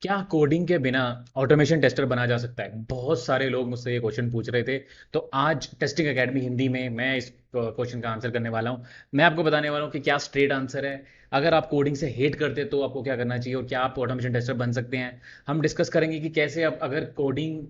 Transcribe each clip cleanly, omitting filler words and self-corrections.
क्या कोडिंग के बिना ऑटोमेशन टेस्टर बना जा सकता है? बहुत सारे लोग मुझसे ये क्वेश्चन पूछ रहे थे। तो आज टेस्टिंग एकेडमी हिंदी में मैं इस क्वेश्चन का आंसर करने वाला हूँ। मैं आपको बताने वाला हूँ कि क्या स्ट्रेट आंसर है। अगर आप कोडिंग से हेट करते तो आपको क्या करना चाहिए और क्या आप ऑटोमेशन टेस्टर बन सकते हैं। हम डिस्कस करेंगे कि कैसे आप अगर कोडिंग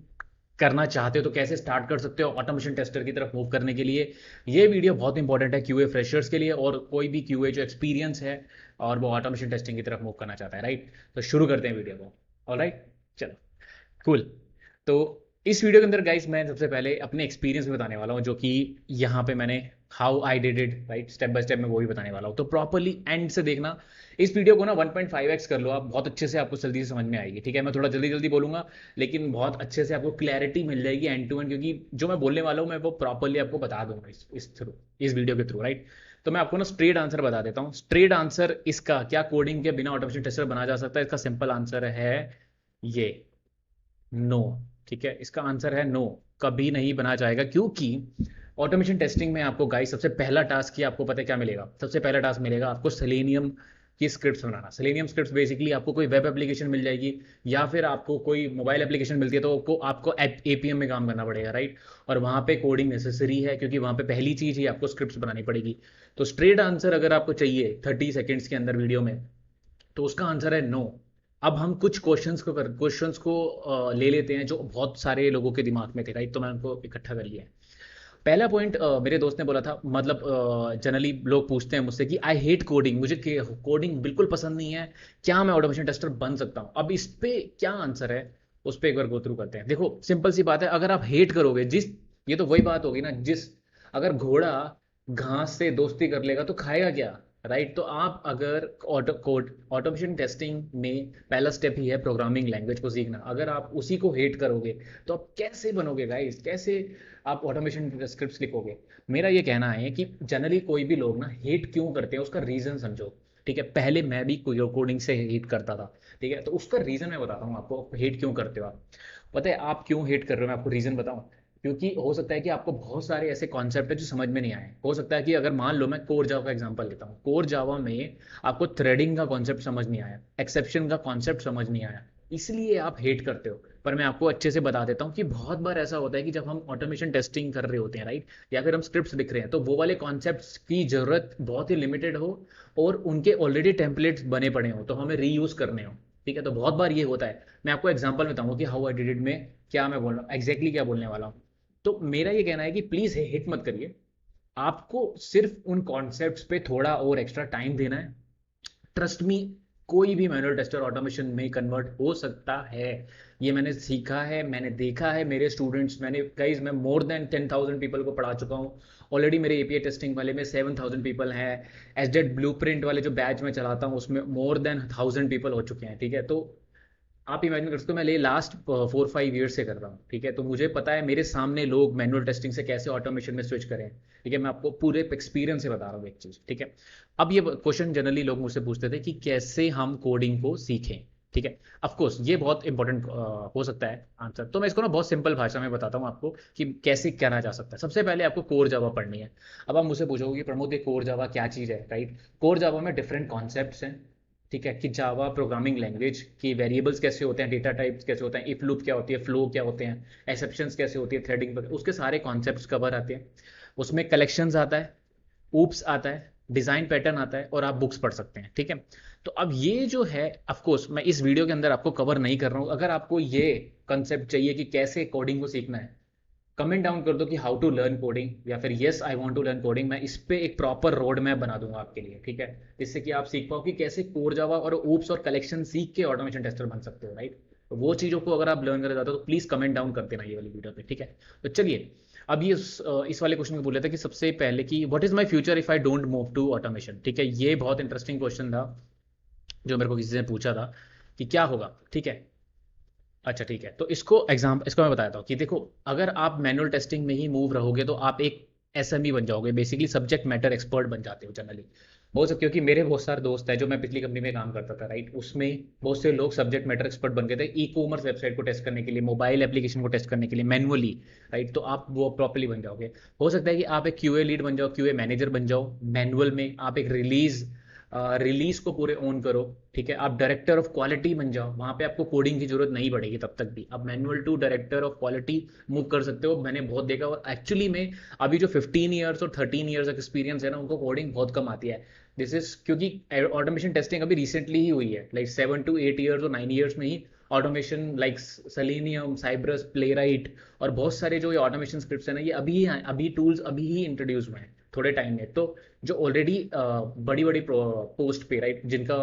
करना चाहते हो तो कैसे स्टार्ट कर सकते हो ऑटोमेशन टेस्टर की तरफ मूव करने के लिए। ये वीडियो बहुत इंपॉर्टेंट है क्यूए फ्रेशर्स के लिए और कोई भी क्यूए जो एक्सपीरियंस है और वो ऑटोमेशन टेस्टिंग की तरफ मूव करना चाहता है, राइट? तो शुरू करते हैं वीडियो को। ऑलराइट, चलो, कूल। तो इस वीडियो के अंदर गाइस मैं सबसे पहले अपने एक्सपीरियंस में बताने वाला हूँ, जो कि यहाँ पे मैंने how I did it, right, step by step मैं वो भी बताने वाला हूँ। तो प्रॉपरली एंड से देखना। इस वीडियो को ना 1.5x कर लो आप, बहुत अच्छे से आपको जल्दी से समझ में आएगी। ठीक है, मैं थोड़ा जल्दी जल्दी बोलूंगा लेकिन बहुत अच्छे से आपको क्लैरिटी मिल जाएगी एंड टू एंड, क्योंकि जो मैं बोलने वाला हूँ मैं वो प्रॉपरली आपको बता दूंगा इस थ्रू, इस वीडियो के थ्रू, राइट। तो मैं आपको ना स्ट्रेट आंसर बता देता हूँ। स्ट्रेट आंसर इसका, क्या कोडिंग के बिना ऑटोमेशन टेस्टर बना जा सकता है, इसका सिंपल आंसर है ये, नो। ठीक है, इसका आंसर है नो। कभी नहीं बना जाएगा, क्योंकि ऑटोमेशन टेस्टिंग में आपको गाइस सबसे पहला टास्क ही आपको पता है क्या मिलेगा। सबसे पहला टास्क मिलेगा आपको सेलेनियम की स्क्रिप्ट्स बनाना। सेलेनियम स्क्रिप्ट्स बेसिकली आपको कोई वेब एप्लीकेशन मिल जाएगी या फिर आपको कोई मोबाइल एप्लीकेशन मिलती है तो आपको एपीएम में काम करना पड़ेगा, राइट। और वहां पे कोडिंग नेसेसरी है क्योंकि वहां पे पहली चीज ही आपको स्क्रिप्ट्स बनानी पड़ेगी। तो स्ट्रेट आंसर अगर आपको चाहिए 30 सेकेंड्स के अंदर वीडियो में, तो उसका आंसर है नो। अब हम कुछ क्वेश्चंस को ले लेते हैं जो बहुत सारे लोगों के दिमाग में थे, राइट। तो मैं उनको इकट्ठा कर लिया है। पहला पॉइंट मेरे दोस्त ने बोला था, मतलब जनरली लोग पूछते हैं मुझसे कि आई हेट कोडिंग, मुझे कोडिंग बिल्कुल पसंद नहीं है, क्या मैं ऑटोमेशन टेस्टर बन सकता हूँ? अब इस पे क्या आंसर है, उस पर एक बार गो थ्रू करते हैं। देखो सिंपल सी बात है, अगर आप हेट करोगे जिस, ये तो वही बात होगी ना, जिस, अगर घोड़ा घास से दोस्ती कर लेगा तो खाएगा क्या, राइट। तो आप अगर ऑटोमेशन टेस्टिंग में पहला स्टेप ही है प्रोग्रामिंग लैंग्वेज को सीखना। अगर आप उसी को हेट करोगे तो आप कैसे बनोगे गाइस, कैसे आप ऑटोमेशन स्क्रिप्ट्स लिखोगे? मेरा ये कहना है कि जनरली कोई भी लोग ना हेट क्यों करते हैं उसका रीजन समझो। ठीक है, पहले मैं भी कोडिंग से हेट करता था। ठीक है, तो उसका रीजन मैं बताता हूँ आपको, हेट क्यों करते हो आप। पता है आप क्यों हेट कर रहे हो, मैं आपको रीजन बताऊं। क्योंकि हो सकता है कि आपको बहुत सारे ऐसे कॉन्सेप्ट है जो समझ में नहीं आए। हो सकता है कि अगर मान लो मैं कोर जावा का एग्जांपल लेता हूँ, कोर जावा में आपको थ्रेडिंग का कॉन्सेप्ट समझ नहीं आया, एक्सेप्शन का कॉन्सेप्ट समझ नहीं आया, इसलिए आप हेट करते हो। पर मैं आपको अच्छे से बता देता हूँ कि बहुत बार ऐसा होता है कि जब हम ऑटोमेशन टेस्टिंग कर रहे होते हैं, राइट, या फिर हम स्क्रिप्ट्स लिख रहे हैं, तो वो वाले कॉन्सेप्ट्स की जरूरत बहुत ही लिमिटेड हो और उनके ऑलरेडी टेम्पलेट्स बने पड़े हो तो हमें रीयूज करने हो। ठीक है, तो बहुत बार ये होता है। मैं आपको एग्जांपल बताऊंगा कि हाउ आई डिड इट में क्या मैं बोल रहा हूँ, एग्जैक्टली क्या बोलने वाला हूँ। तो मेरा ये कहना है कि प्लीज हिट मत करिए। आपको सिर्फ उन कॉन्सेप्ट्स पे थोड़ा और एक्स्ट्रा टाइम देना है। ट्रस्ट मी, कोई भी मैनुअल टेस्टर ऑटोमेशन में कन्वर्ट हो सकता है। ये मैंने सीखा है, मैंने देखा है, मेरे स्टूडेंट्स, मैंने गाइस मैं मोर देन 10,000 पीपल को पढ़ा चुका हूँ ऑलरेडी। मेरे एपीआई टेस्टिंग वाले में 7,000 पीपल हैं। एसडेट ब्लूप्रिंट वाले जो बैच में चलाता हूँ उसमें मोर देन 1,000 पीपल हो चुके हैं। ठीक है, तो आप इमेजिन कर सकते हो, मैं ये लास्ट 4-5 ईयर्स से कर रहा हूँ। ठीक है, तो मुझे पता है मेरे सामने लोग मैनुअल टेस्टिंग से कैसे ऑटोमेशन में स्विच करें। ठीक है, मैं आपको पूरे एक्सपीरियंस से बता रहा हूँ एक चीज़। ठीक है, अब ये क्वेश्चन जनरली लोग मुझसे पूछते थे कि कैसे हम कोडिंग को सीखें। ठीक है, ऑफ कोर्स ये बहुत इंपॉर्टेंट हो सकता है आंसर। तो मैं इसको ना बहुत सिंपल भाषा में बताता हूँ आपको कि कैसे करना जा सकता है। सबसे पहले आपको कोर जावा पढ़नी है। अब आप मुझसे पूछोगे कि प्रमोद ये कोर जावा क्या चीज़ है, राइट। कोर जावा में डिफरेंट कॉन्सेप्ट्स हैं। ठीक है, कि जावा प्रोग्रामिंग लैंग्वेज की वेरिएबल्स कैसे होते हैं, डेटा टाइप्स कैसे होते हैं, इफ लूप क्या होती है, फ्लो क्या होते हैं, एक्सेप्शंस कैसे होती है, थ्रेडिंग, उसके सारे कॉन्सेप्ट्स कवर आते हैं। उसमें कलेक्शंस आता है, ऊप्स आता है, डिजाइन पैटर्न आता है और आप बुक्स पढ़ सकते हैं। ठीक है, तो अब ये जो है, ऑफ कोर्स मैं इस वीडियो के अंदर आपको कवर नहीं कर रहा हूँ। अगर आपको ये कंसेप्ट चाहिए कि कैसे कोडिंग को सीखना है, कमेंट डाउन कर दो कि हाउ टू लर्न कोडिंग या फिर yes I want to learn coding. मैं इस पे एक प्रॉपर रोड मैप बना दूंगा आपके लिए। ठीक है, जिससे कि आप सीख पाओ कि कैसे कोर जावा और ऊप्स और कलेक्शन सीख के ऑटोमेशन टेस्टर बन सकते हो, राइट। तो वो चीज़ों को अगर आप लर्न कर जाते हो तो प्लीज़ कमेंट डाउन कर देना ये वाली वीडियो पे। ठीक है, तो चलिए अब ये इस वाले क्वेश्चन में बोल रहे थे कि सबसे पहले कि what is my future if I don't move to automation. ठीक है, ये बहुत इंटरेस्टिंग क्वेश्चन था जो मेरे को किसी ने पूछा था कि क्या होगा। ठीक है, अच्छा ठीक है, तो इसको मैं बताता हूँ कि देखो, अगर आप मैनुअल टेस्टिंग में ही मूव रहोगे तो आप एक एसएमई बन जाओगे, बेसिकली सब्जेक्ट मैटर एक्सपर्ट बन जाते हो जनरली। हो सकता है, क्योंकि मेरे बहुत सारे दोस्त हैं जो मैं पिछली कंपनी में काम करता था, राइट, उसमें बहुत से लोग सब्जेक्ट मैटर एक्सपर्ट बन गए थे ई कॉमर्स वेबसाइट को टेस्ट करने के लिए, मोबाइल एप्लीकेशन को टेस्ट करने के लिए मैनुअली, राइट। तो आप वो प्रॉपर्ली बन जाओगे। हो सकता है कि आप एक क्यूए लीड बन जाओ, क्यूए मैनेजर बन जाओ, मैनुअल में आप एक रिलीज रिलीज को पूरे ओन करो, ठीक है, आप डायरेक्टर ऑफ क्वालिटी बन जाओ, वहां पे आपको कोडिंग की जरूरत नहीं पड़ेगी तब तक भी, आप manual to director of quality move कर सकते हो। मैंने बहुत देखा, और एक्चुअली में अभी जो 15 ईयर्स और 13 ईयर्स एक्सपीरियंस है ना, उनको कोडिंग बहुत कम आती है। दिस इज क्योंकि ऑटोमेशन टेस्टिंग अभी रिसेंटली ही हुई है, लाइक 7 to 8 ईयर्स और 9 ईयर्स में ही ऑटोमेशन, लाइक सेलेनियम, साइब्रस, प्लेराइट और बहुत सारे जो ये ऑटोमेशन स्क्रिप्ट्स है ना, ये अभी टूल्स अभी ही इंट्रोड्यूस हुए हैं थोड़े टाइम में। तो जो ऑलरेडी बड़ी बड़ी पोस्ट पे, राइट, जिनका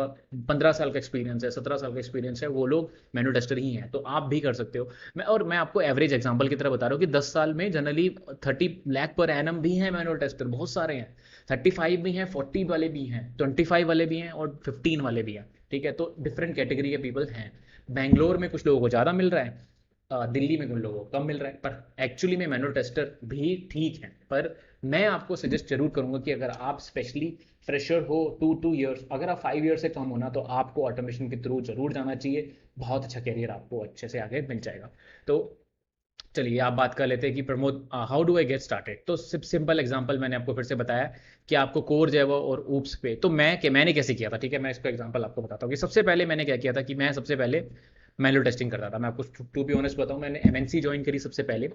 15 साल का एक्सपीरियंस है, 17 साल का एक्सपीरियंस है, वो लोग मैनुअल टेस्टर ही हैं, तो आप भी कर सकते हो। मैं आपको एवरेज एग्जांपल की तरह बता रहा हूँ कि 10 साल में जनरली 30 लाख पर एनम भी हैं मैनुअल टेस्टर, बहुत सारे हैं। 35 भी हैं, 40 वाले भी हैं, 25 वाले भी हैं और 15 वाले भी हैं, ठीक है। तो डिफरेंट कैटेगरी के पीपल हैं। बैंगलोर में कुछ लोगों को ज़्यादा मिल रहा है, दिल्ली में कुछ लोगों को कम मिल रहा है, पर एक्चुअली में मैनुअल टेस्टर भी ठीक है। पर मैं आपको सजेस्ट जरूर करूंगा कि अगर आप स्पेशली फ्रेशर हो, 2 ईयर्स, अगर आप 5 ईयर्स से कम होना, तो आपको ऑटोमेशन के थ्रू जरूर जाना चाहिए। बहुत अच्छा करियर आपको अच्छे से आगे मिल जाएगा। तो चलिए आप बात कर लेते हैं कि Pramod, how do I get started. तो सिंपल एग्जांपल मैंने आपको फिर से बताया कि आपको कोर जावा और ऊप्स पे, तो मैंने कैसे किया था, ठीक है, मैं इसको एग्जांपल आपको बताता हूँ कि सबसे पहले मैंने क्या किया था कि मैं सबसे पहले मैनुअल टेस्टिंग करता था। मैं आपको टू बी ऑनेस्ट बताऊँ, मैंने एमएनसी ज्वाइन करी सबसे पहले,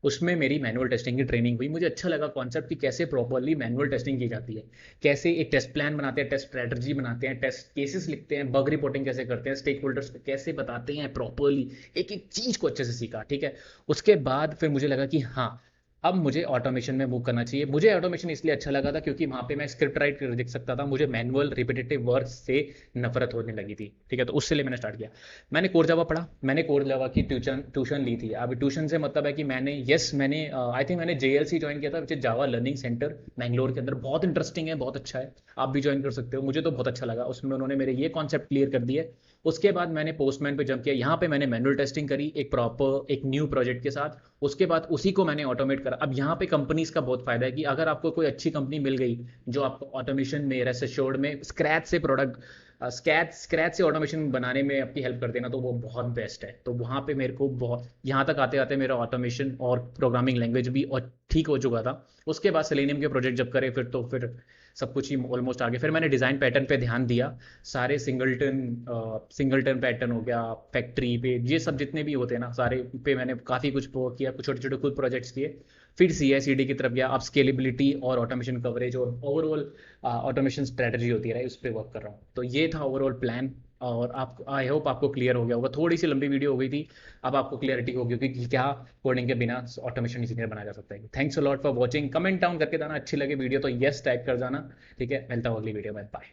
उसमें मेरी मैनुअल टेस्टिंग की ट्रेनिंग हुई। मुझे अच्छा लगा कॉन्सेप्ट कि कैसे प्रॉपरली मैनुअल टेस्टिंग की जाती है, कैसे एक टेस्ट प्लान बनाते हैं, टेस्ट स्ट्रेटजी बनाते हैं, टेस्ट केसेस लिखते हैं, बग रिपोर्टिंग कैसे करते हैं, स्टेक होल्डर्स को कैसे बताते हैं प्रॉपरली, एक एक चीज को अच्छे से सीखा, ठीक है। उसके बाद फिर मुझे लगा कि हाँ, अब मुझे ऑटोमेशन में मूव करना चाहिए। मुझे ऑटोमेशन इसलिए अच्छा लगा था क्योंकि वहां पे मैं स्क्रिप्ट राइट कर देख सकता था, मुझे मैनुअल रिपीटेटिव वर्क से नफरत होने लगी थी, ठीक है। तो उससे लिए मैंने स्टार्ट किया। मैंने कोर जावा पढ़ा, मैंने कोर जावा की ट्यूशन ट्यूशन ली थी। अब ट्यूशन से मतलब है कि मैंने आई थिंक मैंने जेएलसी ज्वाइन किया था, which is Java learning centre, Bangalore के अंदर। बहुत इंटरेस्टिंग है, बहुत अच्छा है, आप भी ज्वाइन कर सकते हो। मुझे तो बहुत अच्छा लगा, उसमें उन्होंने मेरे ये कॉन्सेप्ट क्लियर कर दिए। उसके बाद मैंने पोस्टमैन पे जंप किया, यहाँ पे मैंने मैनुअल टेस्टिंग करी एक प्रॉपर एक न्यू प्रोजेक्ट के साथ। उसके बाद उसी को मैंने ऑटोमेट करा। अब यहाँ पे कंपनीज का बहुत फायदा है कि अगर आपको कोई अच्छी कंपनी मिल गई जो आपको ऑटोमेशन में, रेस्ट एश्योर्ड में, स्क्रैच से प्रोडक्ट, स्क्रैच से ऑटोमेशन बनाने में आपकी हेल्प कर देना, तो वो बहुत बेस्ट है। तो वहाँ पे मेरे को बहुत, यहाँ तक आते आते मेरा ऑटोमेशन और प्रोग्रामिंग लैंग्वेज भी और ठीक हो चुका था। उसके बाद सेलेनियम के प्रोजेक्ट जब करे, फिर सब कुछ ही ऑलमोस्ट आगे। फिर मैंने डिज़ाइन पैटर्न पे ध्यान दिया, सारे सिंगलटन पैटर्न हो गया, फैक्ट्री पे, ये सब जितने भी होते हैं ना, सारे पे मैंने काफ़ी कुछ वो किया, कुछ छोटे छोटे खुद प्रोजेक्ट्स किए। फिर CI/CD की तरफ गया, अब स्केलेबिलिटी और ऑटोमेशन कवरेज और ओवरऑल ऑटोमेशन स्ट्रेटजी होती है, उस पर वर्क कर रहा हूँ। तो ये था ओवरऑल प्लान। और आप, आई होप आपको क्लियर हो गया होगा। थोड़ी सी लंबी वीडियो हो गई थी, अब आपको क्लियरिटी होगी कि क्या कोडिंग के बिना ऑटोमेशन इंजीनियर बना जा सकता है। Thanks a lot for watching. Comment down करके जाना, अच्छी लगे वीडियो तो यस टाइप कर जाना, ठीक है। मिलता हूँ अगली वीडियो में, बाय।